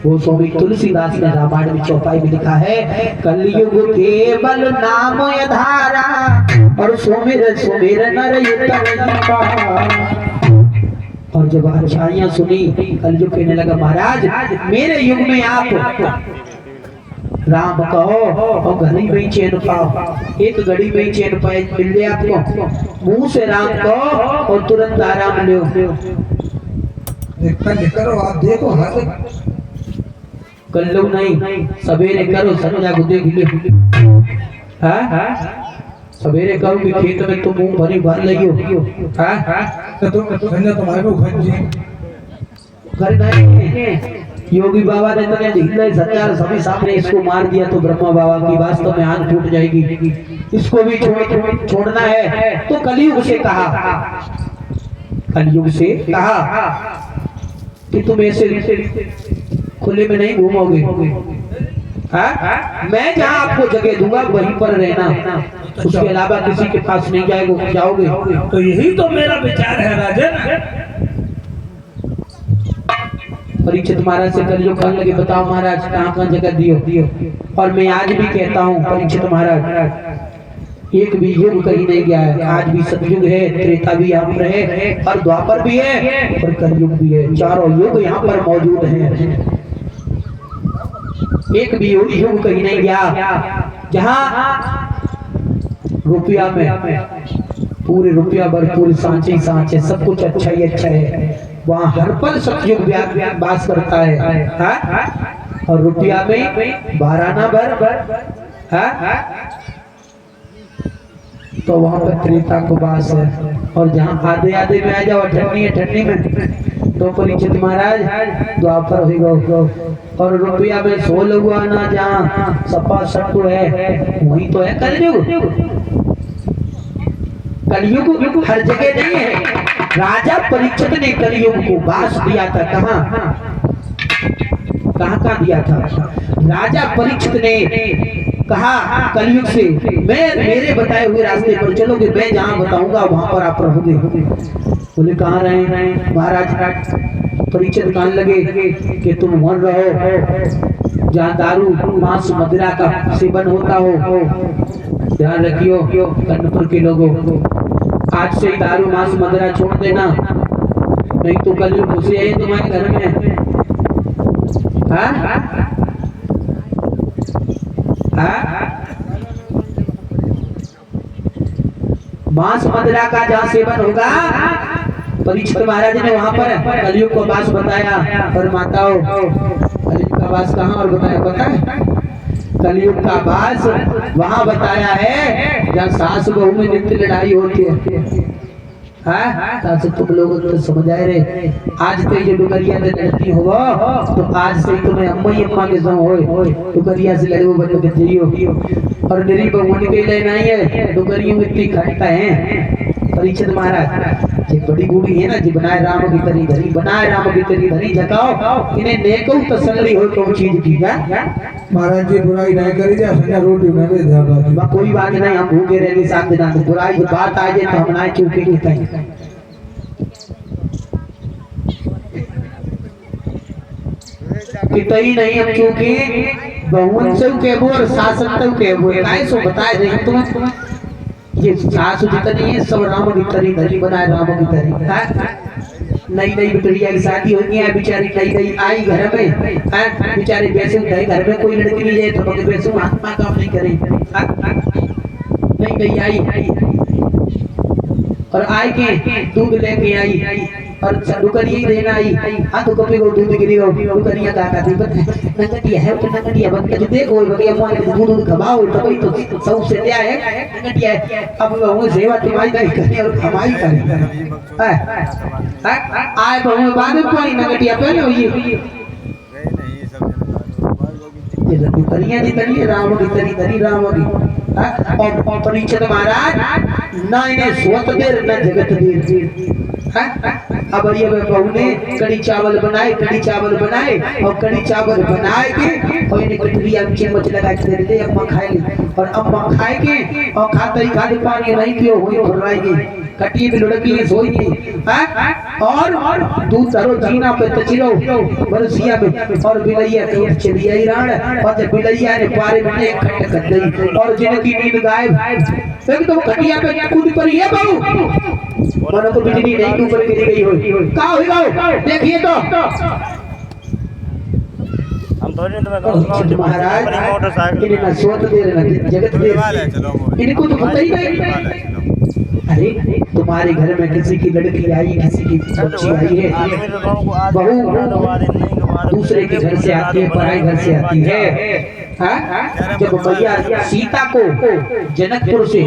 वो स्वामी तुलसीदास ने रामायण में चौपाई में लिखा है, कलयुग केवल नाम आधारा और सुमिर सुमिर नर और जब अच्छाइयां सुनी कलयुग कहने लगा, महाराज मेरे युग में आप राम कहो और घड़ी में ही चैन पाओ, एक घड़ी में ही चैन पाए मिल जाए आपको, मुंह से राम कहो और तुरंत आराम लो। करो आप देखो कल लो नहीं, सवेरे करो संजा गुदे गिले सवेरे करो कि खेत में तुम मुंह भरी भर लियो तो संजा तुम्हारे को घर नहीं। योगी बाबा ने तो ढीले संजा सभी सामने इसको मार दिया तो ब्रह्मा बाबा की वास्तव में आंख टूट जाएगी, इसको भी छोड़ना है। तो कलयुग से कहा, कलयुग से कहा कि तुम ऐसे खुले में नहीं घूमोगे, मैं जहाँ आपको जगह दूंगा वहीं पर रहना, उसके अलावा किसी के पास नहीं जाओगे। तो यही तो मेरा विचार है राजन। परीक्षित महाराज से कल जो कहने लगे, बताओ महाराज कहाँ कहाँ जगह दियो। और मैं आज भी कहता हूँ परीक्षित महाराज, एक भी युग कहीं नहीं गया है, आज भी सतयुग है, त्रेता भी यहाँ पर है और द्वापर भी है और कलयुग भी है, चारों युग यहाँ पर मौजूद हैं। एक भी युग कहीं नहीं गया जहाँ रुपया में पूरे रुपया भरपूर सांचे सांचे सब कुछ अच्छा ही अच्छा है, वहाँ हर पल सतयुग वास करता है। और रुपया में बाराना भर तो वहाँ पर त्रेता को वास है। और जहाँ आधे आधे में आ जाओ ठंडी में तो परीक्षित महाराज द्वापर हो और रुपया में 16 आना जहाँ सपा सट्टू है वही तो है कलयुग। कलयुग हर जगह नहीं है। राजा परीक्षित ने कलयुग को वास दिया था, कहाँ दिया था? राजा परीक्षित ने कहा कलयुग से, मैं मेरे बताए हुए रास्ते पर चलोगे, मैं जहाँ बताऊंगा वहां पर आप रहोगे। बोले कहाँ रहे महाराज? परीक्षित कहने लगे कि तुम वहां रहो जहाँ दारू मांस मदिरा का सेवन होता हो। ध्यान रखियो कर्णपुर के लोगों, आज से दारू मांस मदिरा छोड़ देना, नहीं तो कलयुग घुसे है तुम्हारे घर में। मांस मदिरा का जहाँ सेवन होगा, परीक्षित महाराज ने वहां पर कलयुग को वास बताया। पर माताओं कलयुग का वास कहाँ और बताया पता है? कलयुग का वास वहां बताया है जहाँ सास बहू में नित्य लड़ाई होती है। तुम लोग तो समझ आए रे, आज तो ये डुगरिया से लड़ती हो तो आज से तुम्हें अम्मा के संग हो डुगरिया से लड़ो बनो के जियो। और मेरी बहू के लिए नहीं है, डुगरियों में इतनी खटता है। परीक्षित महाराज ये बड़ी बूढ़ी है ना जी, बनाए राम की तरी धरी, बनाए राम की तरी धरी झकाओ, इन्हें नेको तसल्ली हो तो चीज की महाराज जी बुराई नहीं करी जा संजा रोटी में भी ध्यान रखो। कोई बात नहीं, हम भूखे रहने साथ देना, तो बुराई की बात आ जाए तो हम ना चूके की तई कितई नहीं हम चूके बहुन से केबो और शासन से केबो काय सो बताए दे तुम्हें। ये सासु जितनी है सब राम की तरी धरी, बनाए राम की तरी। नई नई बिटिया की शादी होनी है, बेचारी नई आई घर में, बेचारे पैसे उठाए घर में, कोई लड़की नहीं जाए तो पैसे आत्मा काम नहीं करे। नई आई और आई के दूध लेके आई और दुकनिया देना आई। तो कभी को दूध गिरी हो दुकनिया का थी नंगटिया है, तो नंगटिया बन के देखो बगिया मोन के दूध खवाओ तो कोई तो सब से ले आए नंगटिया। अब वो सेवा तुम्हारी नहीं करे और हमारी करे आए बहु बाद में कोई नंगटिया पहले हुई ये दुकनिया दी तरी राम की तरी धरी राम की। और परीक्षित महाराज ना इन्हें स्वत देर न जगत देर, अब ये बहू ने कड़ी चावल बनाए और कड़ी चावल बनाए के और इन्हें कटरिया में चम्मच लगा के दे दे अम्मा खाए ली और अम्मा खाए के और खाते ही खाते पानी नहीं पियो हुई भरवाएगी कटी भी लुढ़की है सोई थी और दूध धरो जीना पे तचिरो बरसिया में और बिलैया के चली आई राण और जब बिलैया ने पारे में एक खट कर दी और जिनकी नींद गायब एकदम खटिया पे कूद पड़ी है बहू मानो तो बिजली नहीं के ऊपर गिर गई हो का होगा देखिए तो हम थोड़ी तुम्हें महाराज इन्हें ना सोच दे रहे ना जगत दे इनको तो पता ही नहीं अरे तुम्हारे घर में किसी की लड़की आई किसी की बच्ची आई है बहू दूसरे के घर से आती है पराई घर से आती है जब मैया सीता को जनकपुर से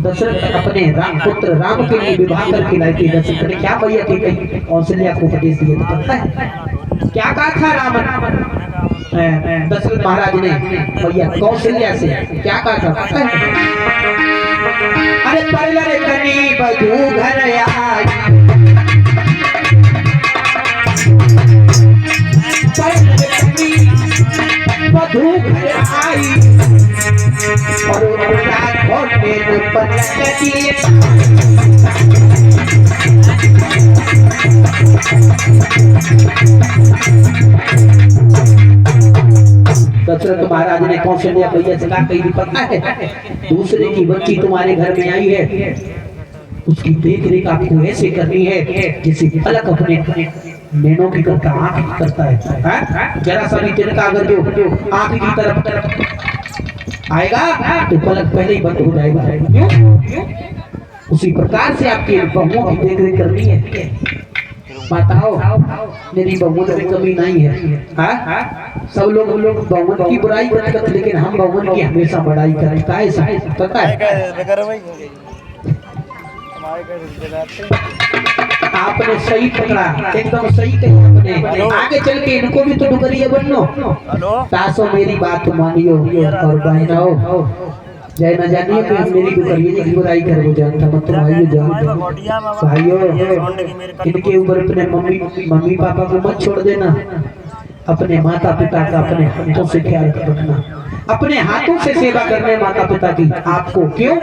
दशरथ अपने राम पुत्र राम के लिए विवाह करके लाई थी दशरथ ने क्या मैया की कही कौशल्या को उपदेश दिया था पता है क्या कहा था रावण दशरथ महाराज ने मैया कौशल्या से क्या कहा था पता है अरे पहले कनी बधू घर आई बधू घर आई और घोटे पर दशरथ महाराज ने कौशल्या मैया से कहा कहीं पता है दूसरे की बच्ची तुम्हारे घर में आई है उसकी देख रेख आपको ऐसे करनी है जैसे पलक अपने नैनों की करता आंख की करता है जरा सा भी तिनका अगर जो आंख की तरफ आएगा तो पलक पहले ही बंद हो जाएगा क्यों उसी प्रकार से आपकी बहुओं की देख रेख करनी है माताओं मेरी बहुओं में कमी नहीं है सब लोग बहुओं की बुराई करते करते लेकिन हम बहुओं की हमेशा बड़ाई करते हैं पता है आपने सही पकड़ा एकदम सही कही आपने आगे चल के इनको भी तो डुगरिया बननो सासो मेरी बात मानियो और बहनाओ जय न जानिए कि मेरी डुगरिया की बुराई कर वो जानता मत तुम आइयो जाओ भाइयों इनके ऊपर अपने मम्मी पापा को मत छोड़ देना अपने माता पिता का अपने हाथों से ख्याल रखना अपने हाथों से सेवा करने माता पिता की आपको क्यों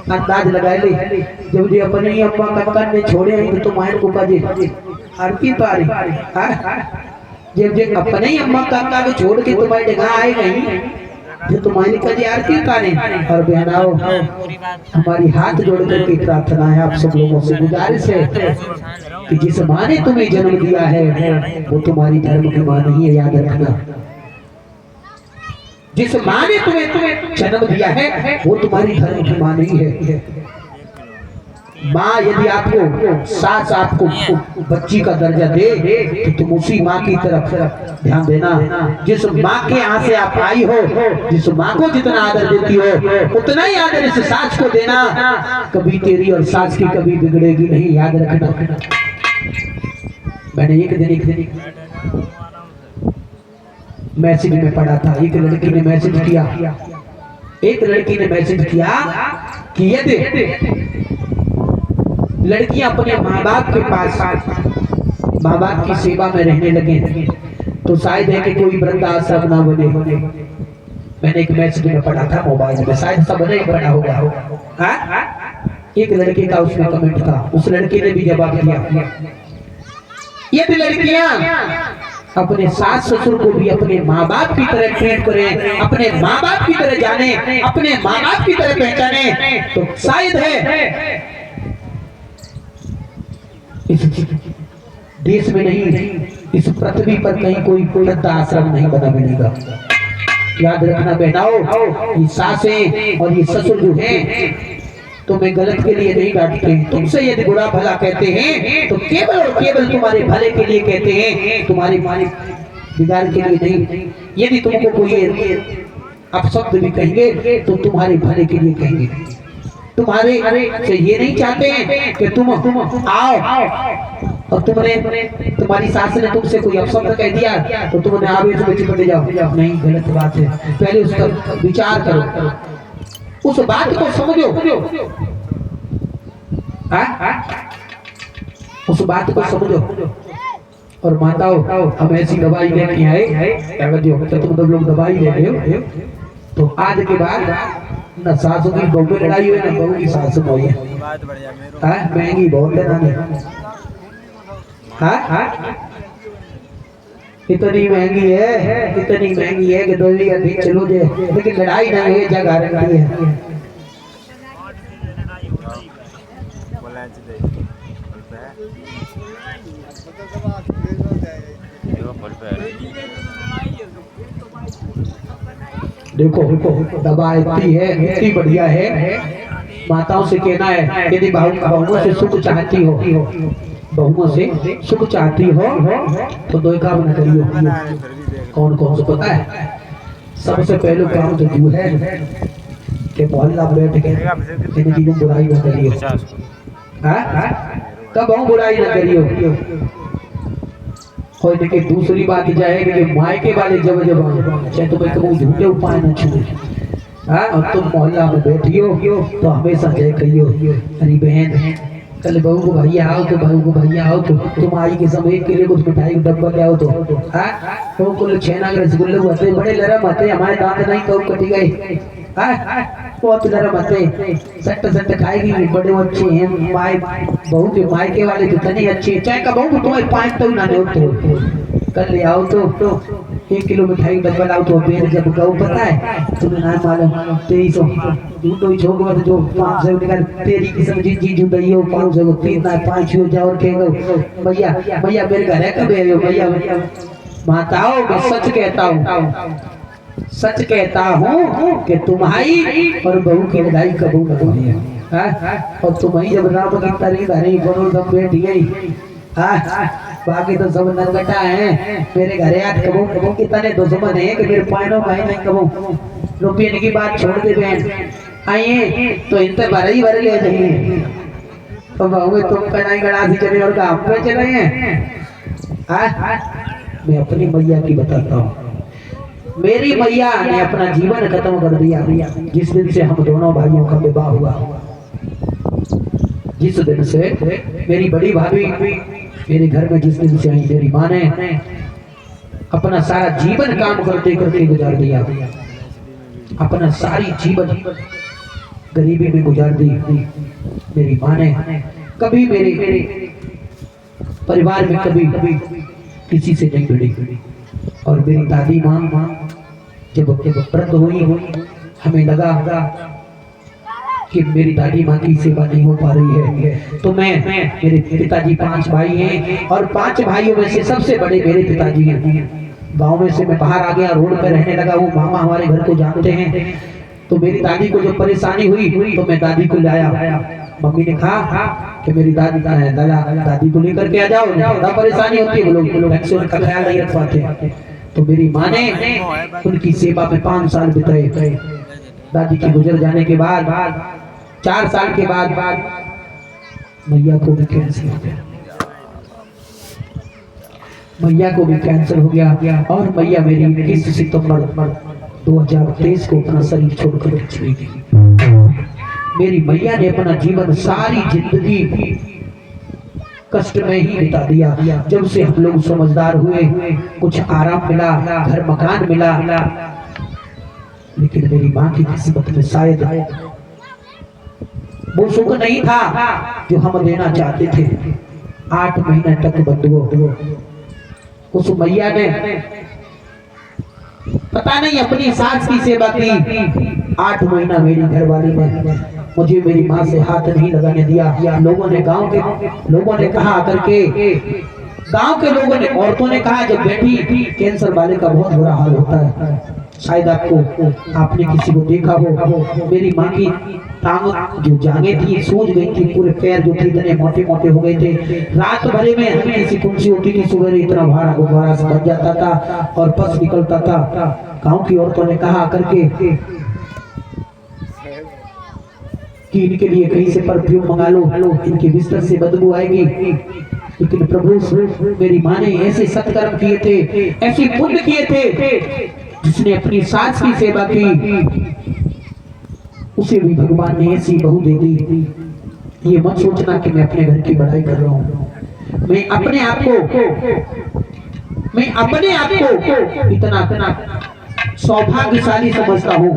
अंदाज लगाए ले जब ये अपने ही अम्मा मकान में छोड़े हैं तो तुम्हारे को बाजे आरती पारी जब अपने ही अम्मा काका को छोड़ के तुम्हारी जगह आए नहीं जो तुम्हारी कजी आरती उतारे और बहनाओ हमारी हाथ जोड़ करके प्रार्थना है आप सब लोगों से गुजारिश है कि जिस माँ ने तुम्हें जन्म दिया है वो तुम्हारी धर्म की माँ नहीं है याद रखना जिस माँ ने तुम्हें जन्म दिया है वो तुम्हारी धर्म की माँ नहीं है माँ यदि आपको सास आपको बच्ची का दर्जा दे तो तुम उसी माँ की तरफ ध्यान देना जिस माँ के यहाँ से आप आई हो जिस माँ को जितना आदर देती हो उतना ही आदर इस सास को देना कभी तेरी और सास की कभी बिगड़ेगी नहीं याद रखना मैंने एक दिन मैसेज में पढ़ा था एक लड़की ने मैसेज किया कि यदि लड़कियां अपने माँ बाप के पास माँ बाप की सेवा में रहने लगे तो शायद है कि कोई वृद्धाश्रम ना बने मैंने एक मैसेज में पढ़ा था मोबाइल में शायद सब नहीं पढ़ा होगा एक लड़के का उसमें कमेंट था उस लड़के ने भी जवाब दिया यदि लड़कियां अपने सास ससुर को भी अपने माँ बाप की तरह ट्रीट करें अपने माँ बाप की तरह जाने अपने माँ बाप की तरह पहचाने तो शायद है इस देश में नहीं इस पृथ्वी पर कहीं कोई वृद्धाश्रम नहीं बना मिलेगा याद रखना बहनाओ ये सासें और ये ससुर जो हैं तो मैं गलत के लिए नहीं डांटते तुमसे यदि बुरा भला कहते हैं तो केवल और केवल तुम्हारे भले के लिए कहते हैं तुम्हारे बिगाड़ के लिए नहीं यदि तुमको कोई अपशब्द भी कहेंगे तो तुम्हारे भले के लिए कहेंगे तुम्हारे से ये नहीं चाहते हैं कि तुम आओ और तुम्हारी सास ने तुमसे कोई अपशब्द कह दिया तो तुमने आवेश में चिपट जाओ नहीं गलत बात है पहले उसका विचार करो उस बात को समझो उस बात को समझो। और माताओं, हम ऐसी दवाई लेके आए, अगर जो तुम लोग दवाई ले रहे हो तो आज के बाद न सासू की बहू में लड़ाई हुई, न बहू की सासू में हुई है। महंगी बहुत है ना, इतनी महंगी है कि दो भी चलो जे, लेकिन लड़ाई नहीं हुई, जगह गारंटी है। देखो दवा इतनी है, इतनी बढ़िया है। माताओं से कहना है, यदि बहुओं से सुख चाहती हो, बहुओं से सुख चाहती हो तो दो काम न करियो। कौन कौन से पता है? सबसे पहले काम तो यू है कि मोहल्ला में बैठ के इन चीजों बुराई न करियो। कब हम बुराई न करियो। और देखिए दूसरी बात यह है कि मायके वाले जब चाहे तुम्हें कभी झूठे उपाय न छूटे, और तुम मोहल्ला में बैठियो तो हमेशा जय कहियो, अरे बहन कल बहू को भैया आओ तो बहू को भैया आओ तो तुम आई के समय के लिए कुछ मिठाई का डब्बा ले आओ तो कुल छेना के रसगुल्ले होते बड़े नरम आते, हमारे दांत नहीं तो कटी गई, बहुत नरम आते, सट खाएगी, बड़े अच्छे हैं। माए बहू के मायके वाले जितनी अच्छी, चाहे का बहू तुम्हारे 5 तो ना दो तो कल ले आओ तो 1 किलो मिठाई डब्बा लाओ तो बेर जब गऊ पता है तुम्हें ना मालूम 2300 झूठो ही छोड़ मत जो 500 निकाल तेरी किस्म जी जी जुदाई हो 500 3 ना 5 हो जाओ और कहेगा भैया मेरे घर है कब आए हो भैया। माताओं मैं सच कहता हूँ कि तुम्हारी और बहू की लड़ाई कबू न होनी है। और तुम्हारी जब राम की तरी धरी बनो दम बैठी गई, बाकी तो सब नरगटा है। मेरे घरे आज कबू कितने दुश्मन है कि मेरे पायनों भाई नहीं कबू रुपये की बात छोड़ दे बहन, आइए तो इनसे भर ही भर ले जाइए तो बहू तुम कनाई गड़ासी चले और काम पे चले हैं। मैं अपनी मैया की बताता हूँ। मेरी मैया ने अपना जीवन खत्म कर दिया जिस दिन से हम दोनों भाइयों का विवाह हुआ। जिस दिन से मेरी बड़ी भाभी मेरे घर में जिस दिन से आई, मेरी माँ ने अपना सारा जीवन काम करते करते गुजार दिया, अपना सारी जीवन गरीबी में गुजार दी। मेरी माँ ने कभी मेरे परिवार में कभी किसी से नहीं भिड़ी। और मेरी दादी माँ जब वृद्ध हुई, हमें लगा कि मेरी दादी माँ की सेवा नहीं हो पा रही है तो मेरे पिताजी 5 भाई हैं और 5 भाइयों में से सबसे बड़े मेरे पिताजी हैं। गांव में से मैं बाहर आ गया, रोड पर रहने लगा। वो मामा हमारे घर को जानते हैं। तो मेरी दादी को जब परेशानी हुई तो मैं दादी को लाया। मम्मी ने कहा कि मेरी दादी को लेकर के आ जाओ, ज्यादा परेशानी होती है, वो लोग उनका ख्याल नहीं रख पाते। तो मेरी माँ ने उनकी सेवा में 5 साल बिताए। दादी के गुजर जाने के बाद 4 साल के बाद मैया को भी कैंसर हो गया। और मैया मेरी 21 सितंबर 2023 को अपना शरीर छोड़कर चली गई। मेरी मैया ने अपना जीवन सारी जिंदगी कष्ट में ही बिता दिया। जब से हम लोग समझदार हुए, कुछ आराम मिला, घर मकान मिला, लेकिन मेरी माँ की किस्मत में शायद वो सुख नहीं था जो हम देना चाहते थे। 8 महीने तक बंधुओं उस मैया ने पता नहीं अपनी सास की सेवा की। 8 महीना मेरी घरवाली ने मुझे मेरी माँ से हाथ नहीं लगाने दिया। लोगों ने गांव के लोगों ने कहा करके, गांव के लोगों ने, औरतों ने कहा जब बेटी कैंसर वाले का बहुत बुरा हाल होता है। शायद आपने किसी को देखा हो, मेरी माँ की टांग जो जांघें थी सूज गई थी, पूरे पैर जो थे इतने मोटे मोटे हो गए थे। रात भरे में हमें ऐसी कुंसी होती थी, सुबह इतना भारा गुब्बारा से बन जाता था और पस निकलता था। गांव की औरतों ने कहा करके कि इनके लिए कहीं से परफ्यूम मंगा लो, इनके बिस्तर से बदबू आएगी। लेकिन प्रभु मेरी माँ ने ऐसे सत्कर्म किए थे, ऐसे पुण्य किए थे, जिसने अपनी सास की सेवा की उसे भी भगवान ने ऐसी बहू दे दी। ये मत सोचना कि मैं अपने घर की बढ़ाई कर रहा हूँ। मैं अपने आप को इतना सौभाग्यशाली समझता हूँ।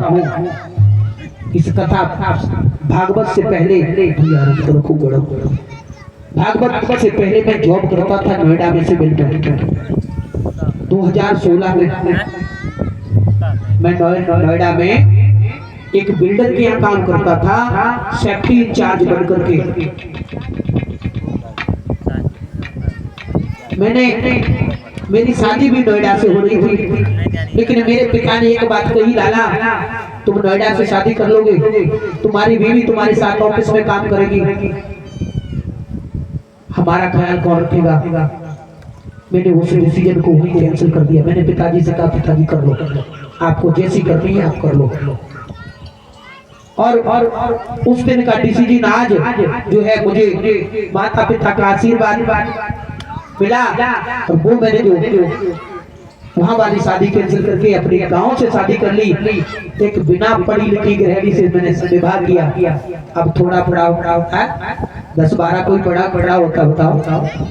इस कथा भागवत से पहले भागवत से पहले मैं जॉब करता था नोएडा में से बिल्डर। 2016 में मैं नोएडा में एक बिल्डर के यहाँ काम करता था, सेफ्टी इंचार्ज बन करके। मेरी शादी भी नोएडा से हो रही थी, लेकिन मेरे पिता ने एक बात कही, लाला तुम नोएडा से शादी कर लोगे, तुम्हारी बीवी तुम्हारे साथ ऑफिस में काम करेगी, हमारा ख्याल कौन रखेगा। मैंने उस डिसीजन को वही कैंसिल कर दिया। मैंने पिताजी से कहा, पिताजी कर लो, आपको जैसी करनी है आप कर लो। और उस दिन का डिसीजन आज जो है मुझे माता पिता का आशीर्वाद मिला, और वो मैंने जो वहाँ वाली शादी कैंसिल करके अपने गांव से शादी कर ली। एक बिना पढ़ी लिखी गृहिणी से मैंने विवाह किया। अब थोड़ा पढ़ाओ 10-12 कोई पढ़ा होता बताओ,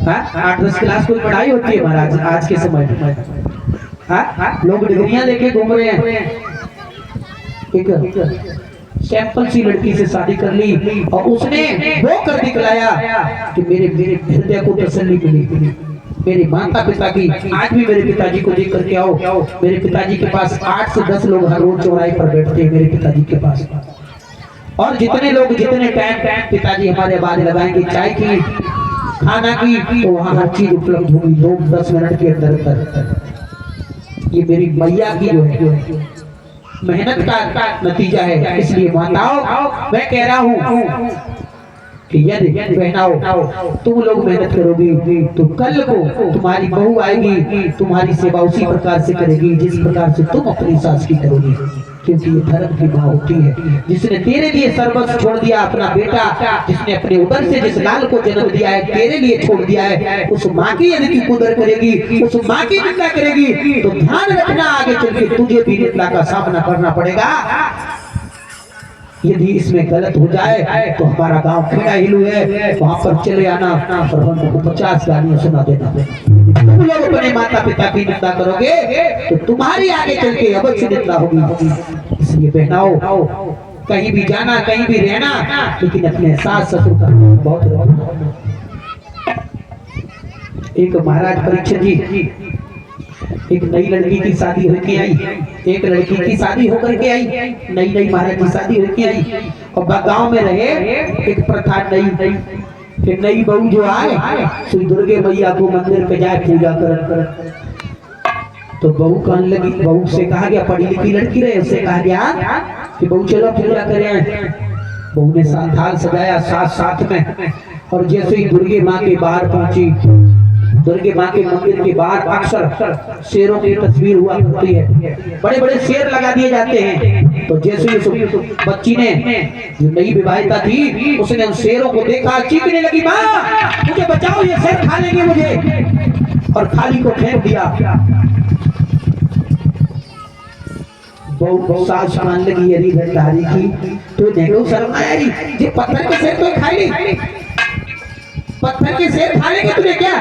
8-10 क्लास कोई पढ़ाई होती है महाराज आज के समय में। लोग डिग्रियां लेके घूम रहे हैं। एक सैंपल सी लड़की से शादी कर ली, और उसने वो कर दिखलाया कि मेरे हृदय को तसल्ली मिली। मेरे माता पिता की, आज भी मेरे पिताजी को देख करके आओ, मेरे पिताजी के पास 8 से 10 लोग हर रोज चौराहे पर बैठते हैं मेरे पिताजी के पास। और जितने टाइम पिताजी हमारे आवाज लगाएंगे चाय की, खाना की, तो वहाँ हर चीज उपलब्ध होगी 2-10 मिनट के अंदर। ये मेरी मैया की जो है मेहनत का नतीजा है। इसलिए माताओं मैं कह रहा हूँ कि यदि बहनाओं तुम लोग मेहनत करोगी तो कल को तुम्हारी बहू आएगी, तुम्हारी सेवा उसी प्रकार से करेगी जिस प्रकार से तुम अपनी सास की करोगी। क्योंकि ये धर्म की माँ होती है, जिसने तेरे लिए सर्वस्व छोड़ दिया, अपना बेटा जिसने अपने उदर से जिस लाल को जन्म दिया है तेरे लिए छोड़ दिया है, उस माँ की यदि तू कुदर करेगी, उस माँ की निंदा करेगी, तो ध्यान रखना आगे चल के तुझे भी निंदा का सामना करना पड़ेगा। यदि इसमें गलत हो जाए तो हमारा गांव खेड़ा हिलू है, वहां पर चले आना और हमको 50 गालियां सुना देना। तुम लोग अपने माता पिता की निंदा करोगे तो तुम्हारी आगे चल के अवश्य निंदा होगी। इसलिए बहनाओं कहीं भी जाना, कहीं भी रहना, लेकिन अपने सास ससुर का बहुत रखना। एक महाराज परीक्षित जी, एक नई लड़की की शादी होके आई, एक लड़की की शादी होकर के आई, नई महाराज की शादी होके आई, और गांव में रहे एक प्रथा नई बहू जो आए श्री दुर्गे मैया को मंदिर पे जाए पूजा कर। तो बहू कहने लगी, बहू से कहा गया, पढ़ी लिखी लड़की रहे, उससे कहा गया कि बहू चलो पूजा करें। बहू ने थाल सजाया साथ में, और जैसे ही दुर्गे माँ के बाहर पहुंची, दुर्गे माँ के मंदिर के बाहर अक्सर शेरों की तस्वीर हुआ करती है, बड़े बड़े शेर लगा दिए जाते हैं। तो जैसे बच्ची ने जो नई विवाहिता थी उसने उन शेरों को देखा, चीखने लगी, माँ मुझे बचाओ, ये शेर खा लेंगे मुझे, और थाली को फेंक दिया। बहुत सास मान लगी, यदि धरधारी की तो देखो शर्म आया, ये पत्थर के शेर तो खाई नहीं, पत्थर के शेर खा लेंगे तुझे क्या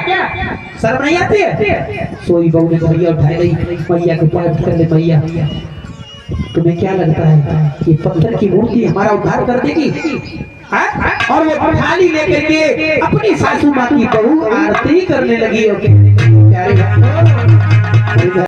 शर्म नहीं आती है। सोई बहू ने भैया उठाई गई, मैया को पैर कर ले, मैया तुम्हें क्या लगता है कि पत्थर की मूर्ति हमारा उद्धार कर देगी? और वो थाली लेकर के अपनी सासू माँ की बहू आरती करने लगी।